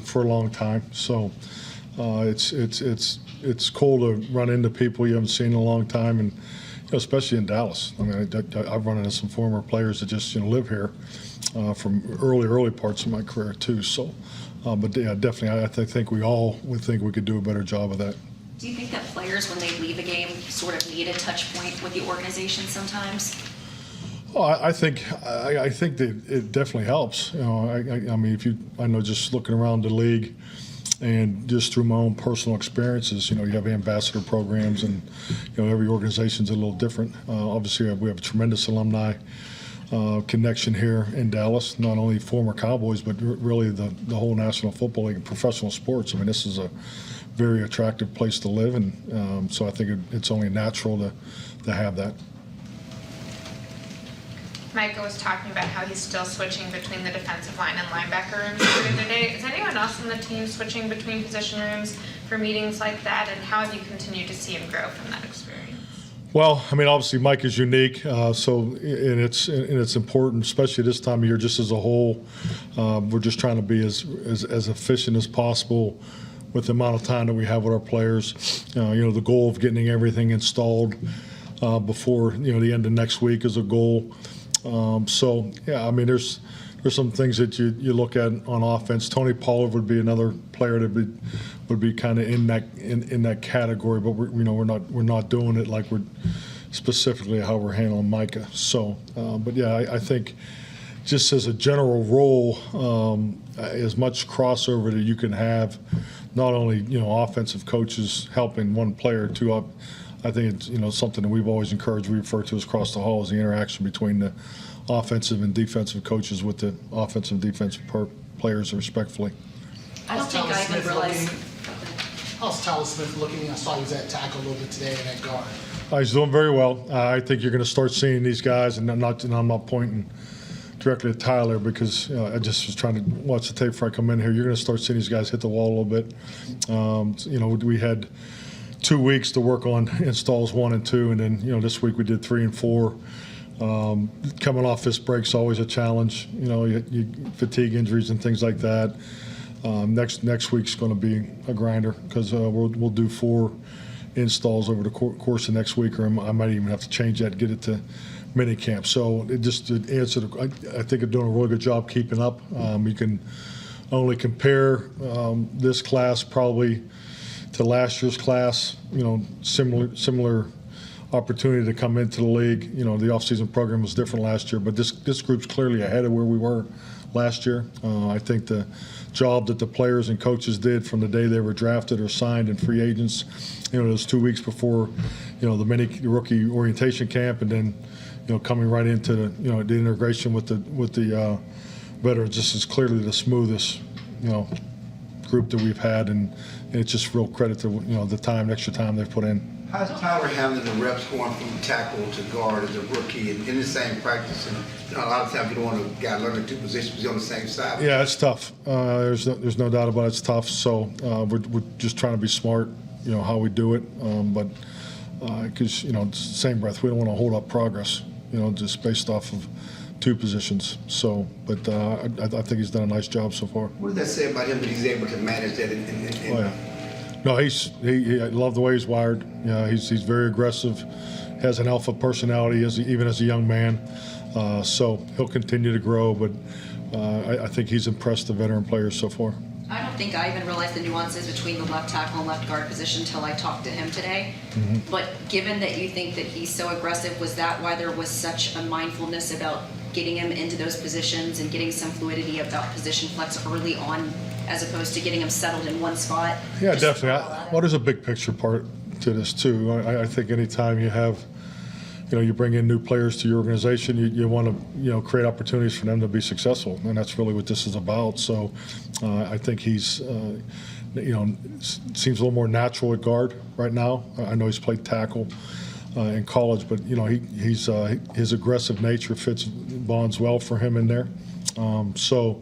for a long time. So it's cool to run into people you haven't seen in a long time, and especially in Dallas. I mean, I've run into some former players that just live here from early parts of my career too. So, but yeah, definitely, I think we all would think we could do a better job of that. Do you think that players, when they leave a game, sort of need a touch point with the organization sometimes? Oh, I think that it definitely helps. I mean, I know just looking around the league, and just through my own personal experiences, you have ambassador programs, and every organization's a little different. Obviously, we have a tremendous alumni connection here in Dallas. Not only former Cowboys, but really the whole National Football League and professional sports. I mean, this is a very attractive place to live, and so I think it's only natural to have that. Micah was talking about how he's still switching between the defensive line and linebacker rooms during the day. Is anyone else on the team switching between position rooms for meetings like that, and how have you continued to see him grow from that experience? Well, I mean, obviously Mike is unique, and it's important, especially this time of year, just as a whole. We're just trying to be as efficient as possible with the amount of time that we have with our players. The goal of getting everything installed before the end of next week is a goal. So yeah, I mean, there's some things that you look at on offense. Tony Pollard would be another player that would be kind of in that category, but we're not doing it like we're specifically how we're handling Micah. So, but yeah, I think just as a general rule, as much crossover that you can have, not only offensive coaches helping one player or two up. I think it's something that we've always encouraged. We refer to as cross the hall, is the interaction between the offensive and defensive coaches with the offensive and defensive players respectfully. I don't think I even realized. How's Tyler Smith looking? I saw he was at tackle a little bit today and at guard. He's doing very well. I think you're going to start seeing these guys, and I'm not pointing directly at Tyler because I just was trying to watch the tape before I come in here. You're going to start seeing these guys hit the wall a little bit. We had 2 weeks to work on installs 1 and 2, and then this week we did 3 and 4. Coming off this break's always a challenge. You fatigue injuries and things like that. Next week's going to be a grinder because we'll do 4 installs over the course of next week, or I might even have to change that, get it to mini camp. So it just to answer I think I'm doing a really good job keeping up. You can only compare this class probably to last year's class, similar opportunity to come into the league. The offseason program was different last year, but this group's clearly ahead of where we were last year. I think the job that the players and coaches did from the day they were drafted or signed and free agents, those 2 weeks before, the mini rookie orientation camp, and then, coming right into the integration with the veterans. This is clearly the smoothest, group that we've had, and it's just real credit to the extra time they've put in. How's Tyler handling the reps going from tackle to guard as a rookie and in the same practice? And a lot of times you don't want a guy learning 2 positions on the same side. Yeah, it's tough. There's no doubt about it. It's tough. So we're just trying to be smart, how we do it. But because same breath, we don't want to hold up progress, just based off of 2 positions. So, but I think he's done a nice job so far. What does that say about him that he's able to manage that? Oh, yeah. No, I love the way he's wired. He's very aggressive, has an alpha personality even as a young man. So he'll continue to grow, but I think he's impressed the veteran players so far. I don't think I even realized the nuances between the left tackle and left guard position until I talked to him today. Mm-hmm. But given that you think that he's so aggressive, was that why there was such a mindfulness about getting him into those positions and getting some fluidity about position flex early on, as opposed to getting him settled in one spot? Yeah, definitely. Well, there's a big picture part to this too. I think anytime you have, you bring in new players to your organization, you want to, create opportunities for them to be successful, and that's really what this is about. So, I think he's, seems a little more natural at guard right now. I know he's played tackle in college, but he's his aggressive nature bonds well for him in there. So,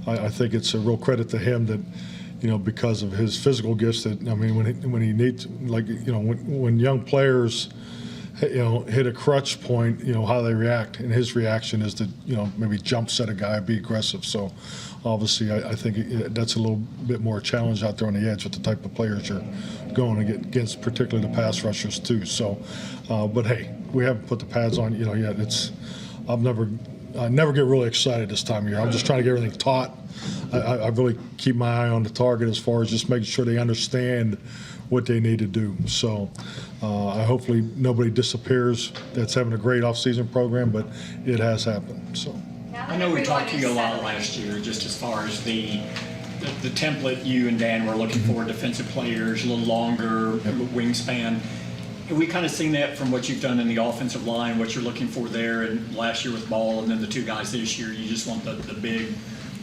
I think it's a real credit to him that, because of his physical gifts, that when he needs, when young players hit a crutch point, how they react. And his reaction is to, maybe jump set a guy, be aggressive. So obviously I think that's a little bit more challenge out there on the edge with the type of players you're going against, particularly the pass rushers too. So, but hey, we haven't put the pads on, yet. I never get really excited this time of year. I'm just trying to get everything taught. I really keep my eye on the target as far as just making sure they understand what they need to do. So hopefully nobody disappears that's having a great off-season program, but it has happened. So I know we talked to you a lot last year, just as far as the template you and Dan were looking for, defensive players, a little longer wingspan. And we kind of seen that from what you've done in the offensive line, what you're looking for there, and last year with Ball, and then the two guys this year. You just want the big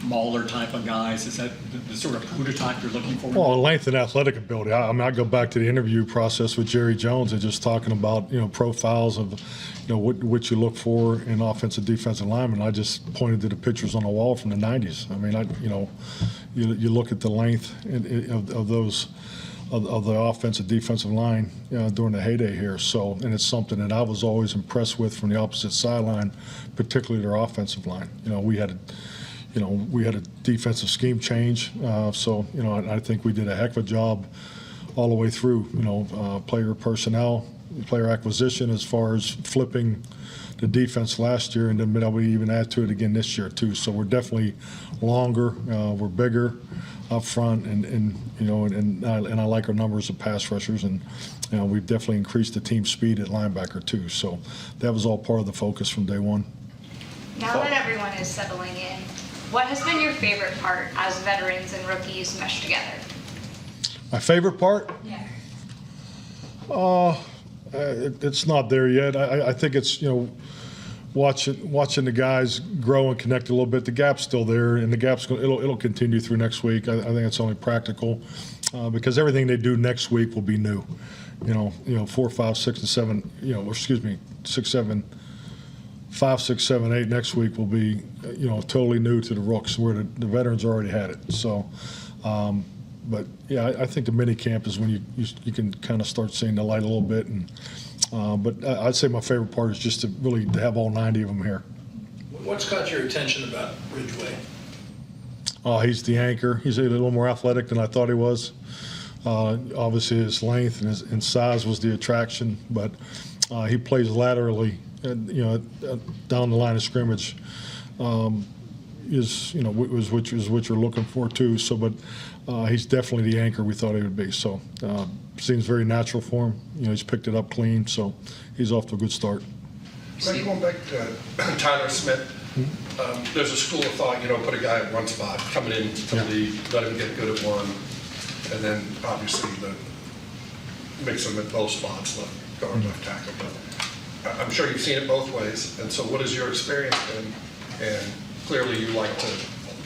mauler type of guys. Is that the sort of prototype you're looking for? Well, length and athletic ability. I go back to the interview process with Jerry Jones and just talking about profiles of what you look for in offensive, defensive linemen. I just pointed to the pictures on the wall from the '90s. I mean, you look at the length of those. Of the offensive, defensive line during the heyday here. So, and it's something that I was always impressed with from the opposite sideline, particularly their offensive line. We had a defensive scheme change. So, I think we did a heck of a job all the way through. Player personnel, player acquisition, as far as flipping the defense last year, and then we even add to it again this year too. So we're definitely longer, we're bigger up front, and I like our numbers of pass rushers, and we've definitely increased the team speed at linebacker too. So that was all part of the focus from day one. Now that everyone is settling in, what has been your favorite part as veterans and rookies mesh together? My favorite part? Yeah. It's not there yet. I think it's watching the guys grow and connect a little bit. The gap's still there, and the gap's it'll continue through next week. I think it's only practical because everything they do next week will be new. 4, 5, 6, and 7. 6, 7, 5, 6, 7, 8 next week will be totally new to the rooks, where the veterans already had it. So. But yeah, I think the mini camp is when you can kind of start seeing the light a little bit, but I'd say my favorite part is just to have all 90 of them here. What's caught your attention about Ridgeway? He's the anchor. He's a little more athletic than I thought he was. Obviously, his length and size was the attraction, but he plays laterally, down the line of scrimmage. Is what you're looking for too. So, but he's definitely the anchor we thought he would be. So, seems very natural for him. He's picked it up clean, so he's off to a good start. Mike, going back to Tyler Smith, there's a school of thought, put a guy at one spot, coming in to the league, let him get good at one, and then obviously mix him at both spots, left guard, left tackle. But I'm sure you've seen it both ways, and so what has your experience been? And clearly you like to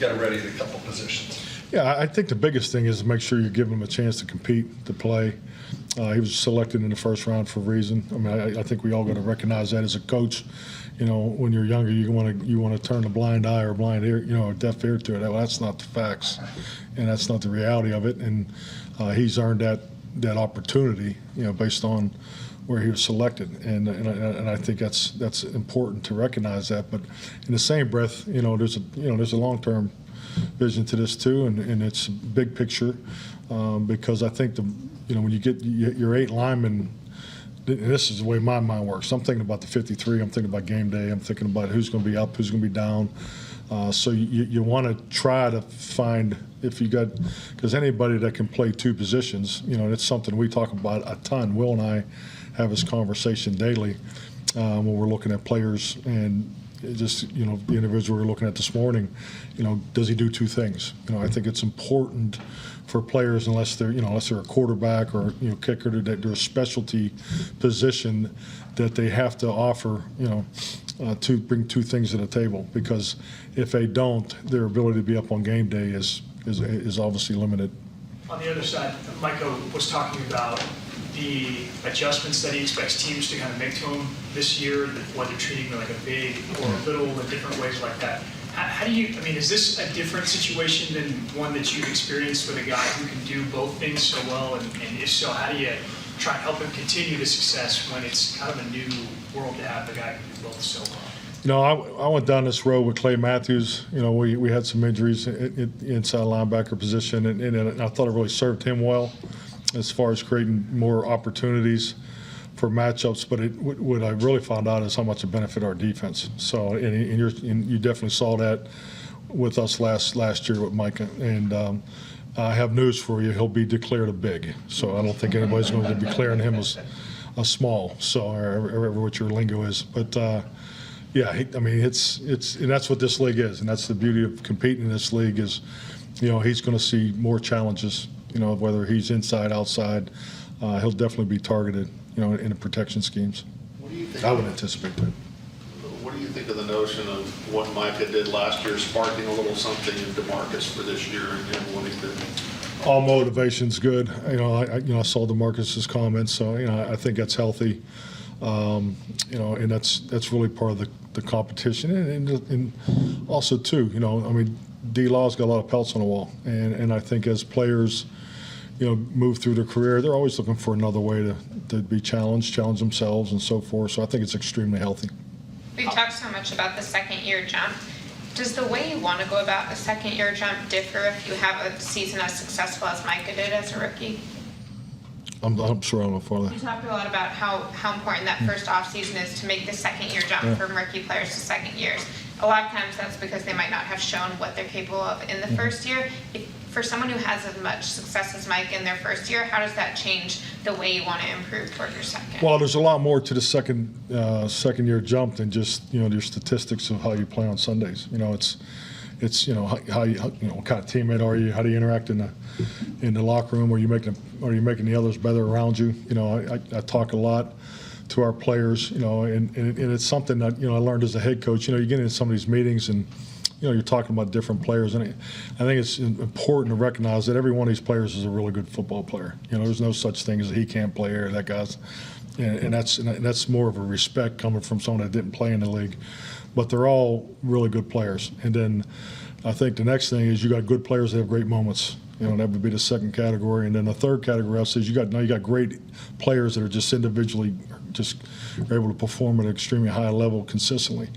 get him ready at a couple positions. Yeah, I think the biggest thing is to make sure you're giving him a chance to compete, to play. He was selected in the first round for a reason. I mean, I think we all got to recognize that as a coach. When you're younger, you want to turn a blind eye or a blind ear, a deaf ear to it. Well, that's not the facts, and that's not the reality of it. And he's earned that opportunity, based on where he was selected, and I think that's important to recognize that. But in the same breath, there's a long-term vision to this too, and it's big picture, because I think when you get your 8 linemen, and this is the way my mind works. I'm thinking about the 53. I'm thinking about game day. I'm thinking about who's going to be up, who's going to be down. So you want to try to find, because anybody that can play 2 positions, it's something we talk about a ton. Will and I have this conversation daily when we're looking at players, and just the individual we're looking at this morning, does he do 2 things? I think it's important for players, unless they're a quarterback or kicker, that they're a specialty position, that they have to offer to bring 2 things to the table, because if they don't, their ability to be up on game day is obviously limited. On the other side, Micah was talking about the adjustments that he expects teams to kind of make to him this year, whether treating him like a big or a little, in different ways like that. How do you, is this a different situation than one that you've experienced with a guy who can do both things so well? And if so, how do you try and help him continue the success when it's kind of a new world to have the guy who can do both so well? You know, I went down this road with Clay Matthews. You know, we had some injuries inside linebacker position, and I thought it really served him well as far as creating more opportunities for matchups. But what I really found out is how much it benefited our defense. So, and you definitely saw that with us last year with Micah. And I have news for you: he'll be declared a big. So I don't think anybody's going to be declaring him as a small. So, or what your lingo is, but. Yeah, I mean, it's and that's what this league is, and that's the beauty of competing in this league is, you know, he's going to see more challenges, you know, whether he's inside, outside, he'll definitely be targeted, you know, in the protection schemes. What do you think? I would anticipate that. What do you think of the notion of what Micah did last year, sparking a little something in DeMarcus for this year and what he did? All motivation's good. You know, I saw DeMarcus's comments, so you know, I think that's healthy. You know, and that's really part of the competition, and also too, you know, I mean, D-Law's got a lot of pelts on the wall, and I think as players, you know, move through their career, they're always looking for another way to be challenge themselves and so forth. So I think it's extremely healthy. We talked so much about the second-year jump. Does the way you want to go about a second-year jump differ if you have a season as successful as Micah did as a rookie? I'm sure I don't know for You talked a lot about how important that first offseason is to make the second-year jump from rookie players to second years. A lot of times that's because they might not have shown what they're capable of in the first year. For someone who has as much success as Mike in their first year, how does that change the way you want to improve toward your second? Well, there's a lot more to the second year jump than just, you know, your statistics of how you play on Sundays. You know, it's you know how you know what kind of teammate are you? How do you interact in the locker room? Are you making the others better around you? You know, I talk a lot to our players. You know, and it's something that, you know, I learned as a head coach. You know, you get into some of these meetings and, you know, you're talking about different players, and I think it's important to recognize that every one of these players is a really good football player. You know, there's no such thing as he can't play or that guy's, and that's more of a respect coming from someone that didn't play in the league. But they're all really good players. And then I think the next thing is you got good players that have great moments. You know, that would be the second category. And then the third category I say is you got great players that are just individually just are able to perform at an extremely high level consistently.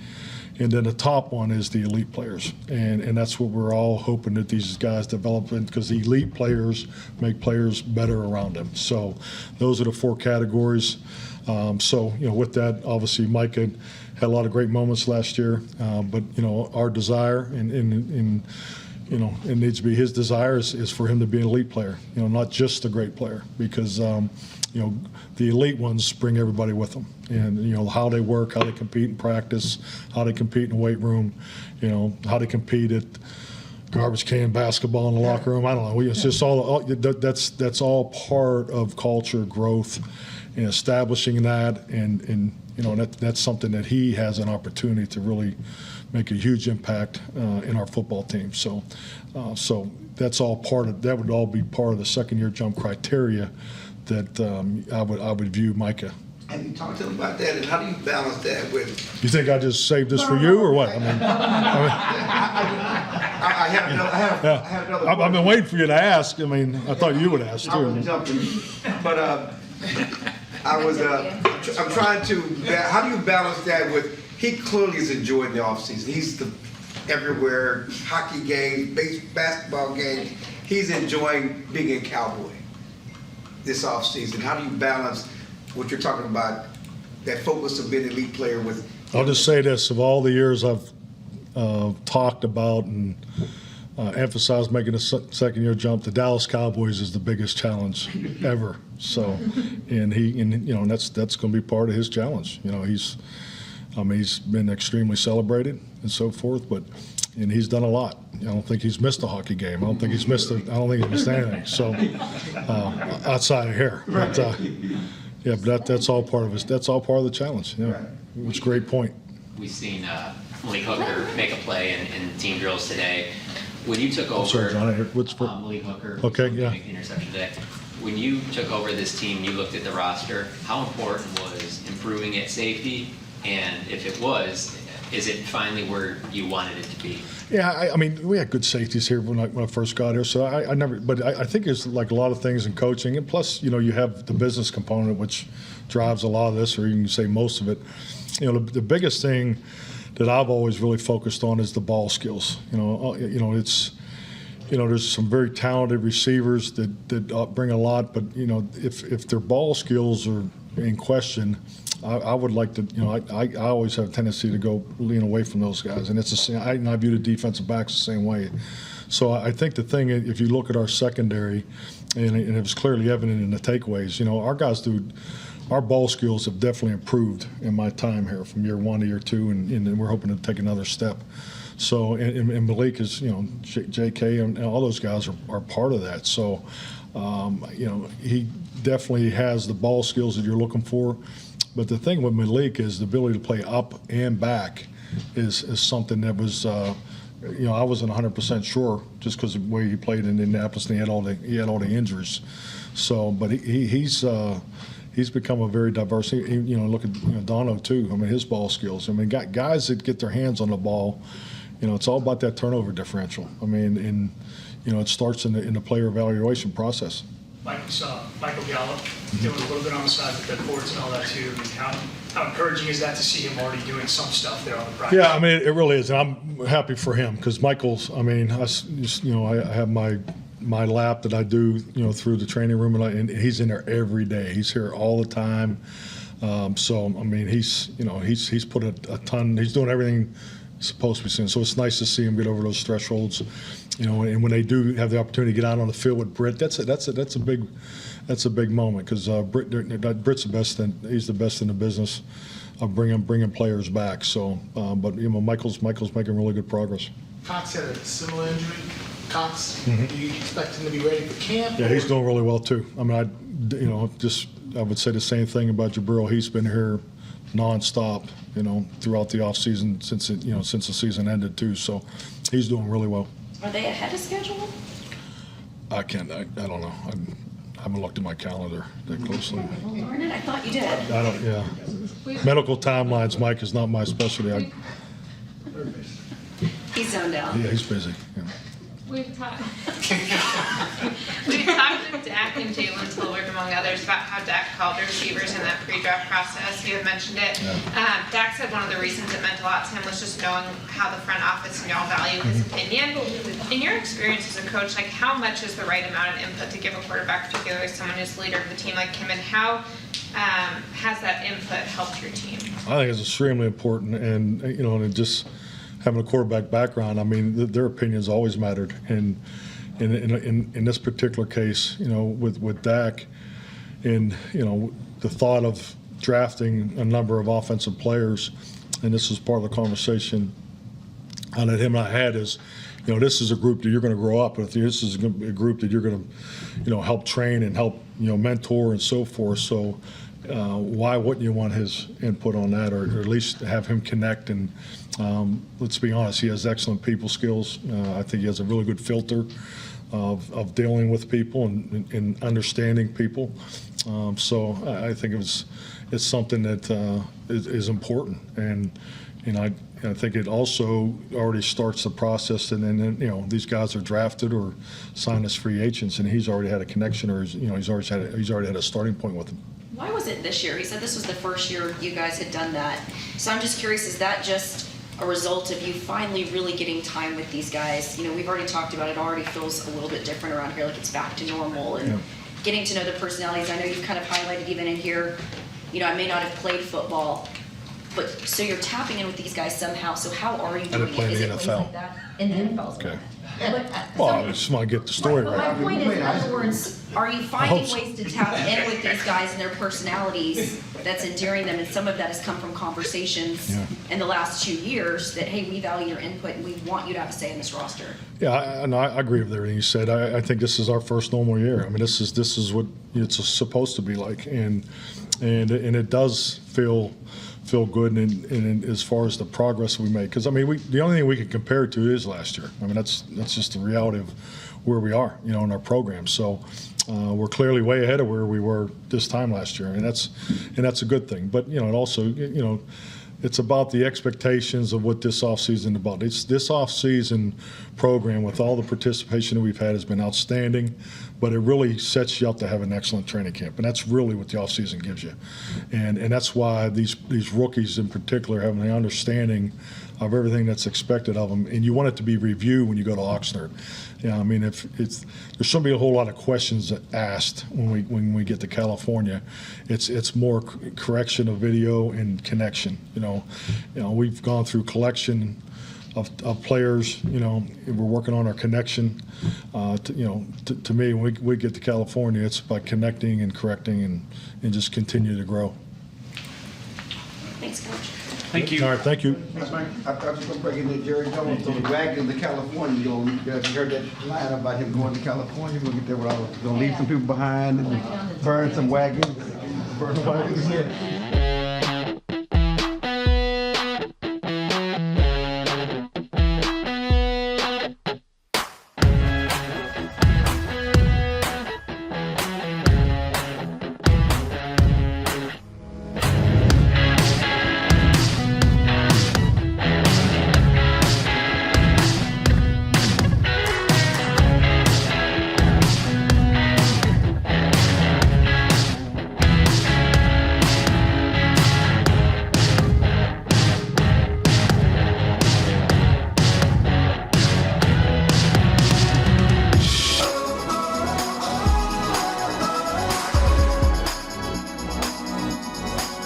And then the top one is the elite players. And that's what we're all hoping that these guys develop in, because the elite players make players better around them. So those are the four categories. So, you know, with that, obviously Micah had a lot of great moments last year. But, you know, our desire and you know, it needs to be his desire is for him to be an elite player, you know, not just a great player, because, you know, the elite ones bring everybody with them. And, you know, how they work, how they compete in practice, how they compete in the weight room, you know, how they compete at garbage can basketball in the locker room. I don't know. It's just that's all part of culture growth and establishing that. And you know, that's something that he has an opportunity to really make a huge impact in our football team. So that's all that would all be part of the second year jump criteria that I would view Micah. Have you talked to him about that, and how do you balance that with? You think I just saved this for you or what? I mean, I have another. I've been waiting for you to ask. I mean, I thought you would ask I too. was jumping, but I'm trying to. How do you balance that with? He clearly is enjoying the offseason. He's everywhere, hockey games, basketball games. He's enjoying being a Cowboy this offseason. How do you balance what you're talking about, that focus of being an elite player with? I'll just say this: of all the years I've talked about and emphasized making a second year jump, the Dallas Cowboys is the biggest challenge ever. So, and you know, that's going to be part of his challenge. You know, he's been extremely celebrated and so forth, and he's done a lot. I don't think he's missed a hockey game. I don't think he's missed anything. So, outside of here, but yeah, but that's all part of his. That's all part of the challenge. Yeah, it's a great point. We've seen Malik Hooker make a play in team drills today. When you took over, Sorry, John, what's for? Malik Hooker, Okay, yeah. make the interception today. When you took over this team, you looked at the roster. How important was improving at safety? And if it was, Is it finally where you wanted it to be? Yeah, I mean, we had good safeties here when I first got here, so I never. But I think it's like a lot of things in coaching, and plus, you have the business component, which drives a lot of this, or you can say most of it. The biggest thing that I've always really focused on is the ball skills. It's. There's some very talented receivers that bring a lot, but if their ball skills are in question, I would like to. I always have a tendency to go lean away from those guys, and it's the same. I view the defensive backs the same way. So I think the thing, if you look at our secondary, and it was clearly evident in the takeaways, our guys our ball skills have definitely improved in my time here from year 1 to year 2, and we're hoping to take another step. So, and Malik is, JK and all those guys are part of that. So, he definitely has the ball skills that you're looking for. But the thing with Malik is the ability to play up and back is something that was, I wasn't 100% sure just because of the way he played in Indianapolis and he had all the injuries. So, but he's become a very diverse. Look at Dono too. I mean, his ball skills. I mean, guys that get their hands on the ball. It's all about that turnover differential. I mean, it starts in the player evaluation process. Michael Gallup doing a little bit on the side with the boards and all that too. I mean, how encouraging is that to see him already doing some stuff there on the practice? Yeah, I mean, it really is. And I'm happy for him because Michael's. I mean, I have my lap that I do, through the training room, and he's in there every day. He's here all the time. So I mean, he's put a ton. He's doing everything supposed to be seen. So it's nice to see him get over those thresholds, and when they do have the opportunity to get out on the field with Britt, that's a big moment because Britt's the best. He's the best in the business of bringing players back. So, but Michael's making really good progress. Cox had a similar injury. Cox, do you expect him to be ready for camp? Yeah, he's doing really well too. I mean, I would say the same thing about Jabril. He's been here nonstop, throughout the off season since the season ended too. So he's doing really well. Are they ahead of schedule? I don't know. I haven't looked at my calendar that closely. Well, darn it, I thought you did. I don't. Yeah. Medical timelines, Mike, is not my specialty. He's zoned out. Yeah, he's busy. Yeah. We've talked with Dak and Jalen Tolbert, among others, about how Dak called receivers in that pre-draft process. You had mentioned it. Yeah. Dak said one of the reasons it meant a lot to him was just knowing how the front office and y'all value his opinion. In your experience as a coach, how much is the right amount of input to give a quarterback, particularly someone who's leader of the team like him, and how has that input helped your team? I think it's extremely important, and and just having a quarterback background, I mean, their opinions always mattered. And in this particular case, with Dak, and the thought of drafting a number of offensive players, and this is part of the conversation that him and I had is, this is a group that you're going to grow up with. This is a group that you're going to, help train and help, mentor and so forth. So why wouldn't you want his input on that, or at least have him connect? And let's be honest, he has excellent people skills. I think he has a really good filter of dealing with people and understanding people. So I think it's something that is important, and I think it also already starts the process. And then these guys are drafted or signed as free agents, and he's already had a connection, or he's already had a starting point with them. Why was it this year? He said this was the first year you guys had done that. So I'm just curious, is that just a result of you finally really getting time with these guys? We've already talked about it, already feels a little bit different around here, like it's back to normal, and getting to know the personalities. I know you've kind of highlighted even in here, I may not have played football, but so you're tapping in with these guys somehow. So how are you doing it? Is it ways like that? In the NFL. Okay. Well, I just want to get the story But right. my point is, in other words, are you finding ways to tap in with these guys and their personalities that's endearing them? And some of that has come from conversations in the last 2 years that, hey, we value your input and we want you to have a say in this roster. Yeah, I agree with everything you said. I think this is our first normal year. I mean, this is what it's supposed to be like, and it does feel good, and as far as the progress we make, because I mean, the only thing we can compare it to is last year. I mean, that's just the reality of where we are, in our program. So we're clearly way ahead of where we were this time last year, and that's a good thing. But it also, it's about the expectations of what this offseason about. This offseason program with all the participation that we've had has been outstanding, but it really sets you up to have an excellent training camp, and that's really what the offseason gives you. And that's why these rookies in particular have an understanding of everything that's expected of them, and you want it to be reviewed when you go to Oxnard. Yeah, I mean, there shouldn't be a whole lot of questions asked when we get to California. It's more correction of video and connection. You know, we've gone through collection of players. You know, we're working on our connection. To me, when we get to California, it's about connecting and correcting and just continue to grow. Thanks, Coach. Thank you. All right, thank you. I thought you were going to bring in the Jerry Jones on the wagon to California. You heard that line about him going to California. We'll get there with all. Going to leave some people behind and burn some wagons. Burn wagons.